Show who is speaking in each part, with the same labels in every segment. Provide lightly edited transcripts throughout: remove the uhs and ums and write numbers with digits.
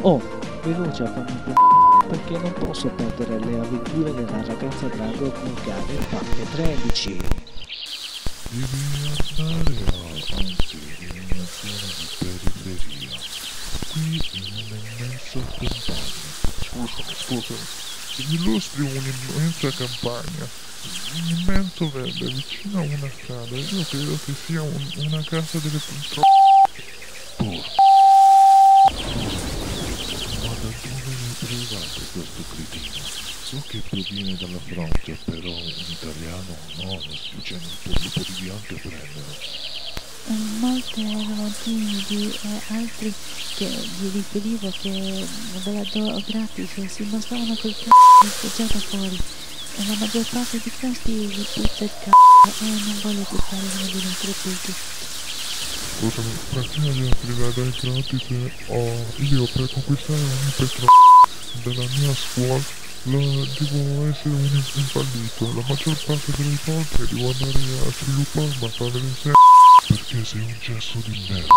Speaker 1: Oh, veloce a farmi perché non posso perdere le avventure della ragazza drago volgare parte 13.
Speaker 2: Devi andare in una zona di periferia, qui in un'immensa campagna. Scusami, ti illustri un'immensa campagna, un immenso verde vicino a una strada. Io credo che sia una casa delle Porca. Ma da dove l'hai trovato questo cretino? So che proviene dalla Francia, però un italiano no, non potevi anche prendere.
Speaker 3: Molti erano timidi e altri che gli riferivo che ve la do gratis e si mostravano col c***o già da fuori. E la maggior parte di questi gli puzza il c***o e non voglio buttare uno di intrepidi.
Speaker 2: Scusami, prima di aprire dai gratis, io per conquistare un ipertro della mia scuola devo essere un infallito. La maggior parte delle volte devo andare a sviluppare ma fare le serie perché sei un cesso di merda.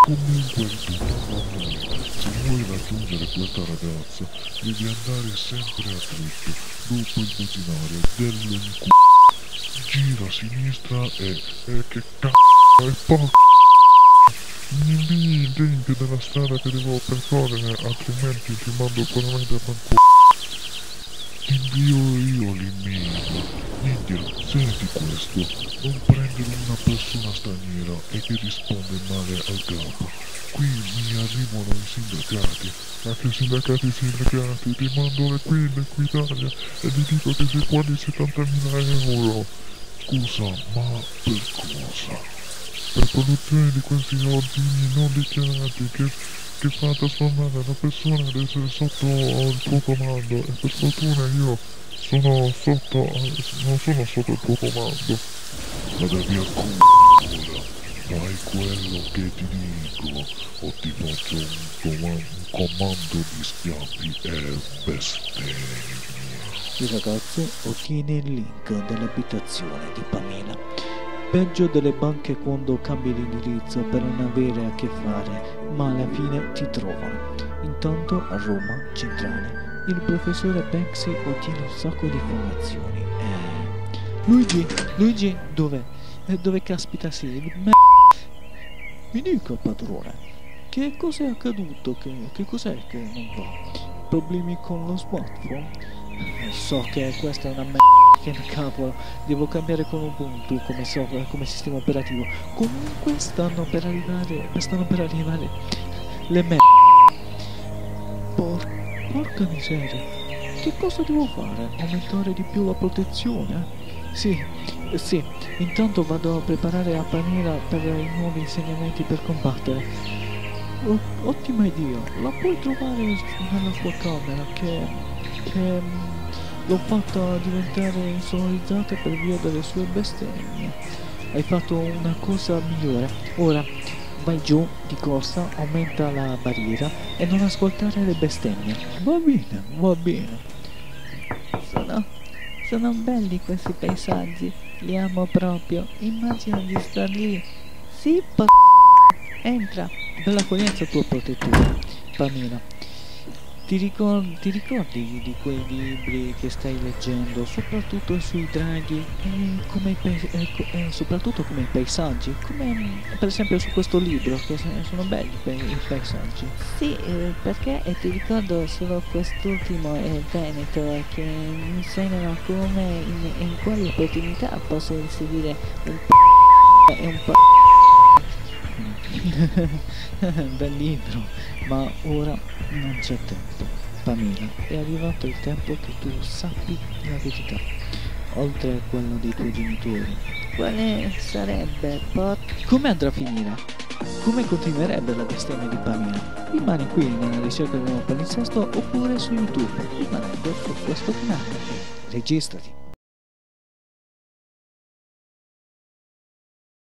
Speaker 2: Comunque tu se vuoi raggiungere questa ragazza devi andare sempre a dritto dopo il benzinario dell'inculo. Gira a sinistra e che c***o è porca. Mi invii il link della strada che devo percorrere, altrimenti ti mando veramente a fanculo. Ti invio io l'email. Ninja, senti questo, non prendere una persona straniera e che risponde male al capo. Qui mi arrivano i sindacati, anche i sindacati, ti mando le qui Italia e ti dico che sei fuori 70.000 euro. Scusa, ma per cosa? Per produzione di questi ordini non dichiarati che fa trasformare la persona ad essere sotto il tuo comando e per fortuna io non sono sotto il tuo comando. Vada via c***o, fai quello che ti dico o ti faccio un comando di schiaffi e bestemmie.
Speaker 1: Il ragazzo ottiene il link dell'abitazione di Pamela. Peggio delle banche quando cambi l'indirizzo per non avere a che fare, ma alla fine ti trovano. Intanto a Roma centrale il professore Banksy ottiene un sacco di informazioni. Luigi, dove? Dove caspita sei? Mi dica, padrone, che cos'è accaduto? Che cos'è che non va? Problemi con lo smartphone? So che questa è una che cavolo, devo cambiare con Ubuntu come sistema operativo. Comunque stanno per arrivare le porca miseria. Che cosa devo fare? Aumentare di più la protezione? Sì, intanto vado a preparare a Pamela per i nuovi insegnamenti per combattere. Ottima idea, la puoi trovare nella sua camera che l'ho fatta diventare insonorizzata per via delle sue bestemmie. Hai fatto una cosa migliore. Ora vai giù di corsa, aumenta la barriera e non ascoltare le bestemmie. Va bene.
Speaker 3: Sono belli questi paesaggi, li amo proprio. Immagina di star lì. Sì, entra.
Speaker 1: Bella accoglienza tua protettura, Pamela. Ti ricordi di quei libri che stai leggendo, soprattutto sui draghi e soprattutto come i paesaggi, come per esempio su questo libro, che sono belli i paesaggi.
Speaker 3: Sì, perché ti ricordo solo quest'ultimo Veneto che mi insegnano come in quali opportunità posso inserire un e un po'.
Speaker 1: Bel libro, ma ora non c'è tempo. Pamela, è arrivato il tempo che tu sappi la verità, oltre a quello dei tuoi genitori.
Speaker 3: Quale sarebbe,
Speaker 1: Come andrà a finire? Come continuerebbe la bestemmia di Pamela? Rimani qui nella ricerca di un nuovo palinsesto oppure su YouTube, rimanendo su questo canale e registrati.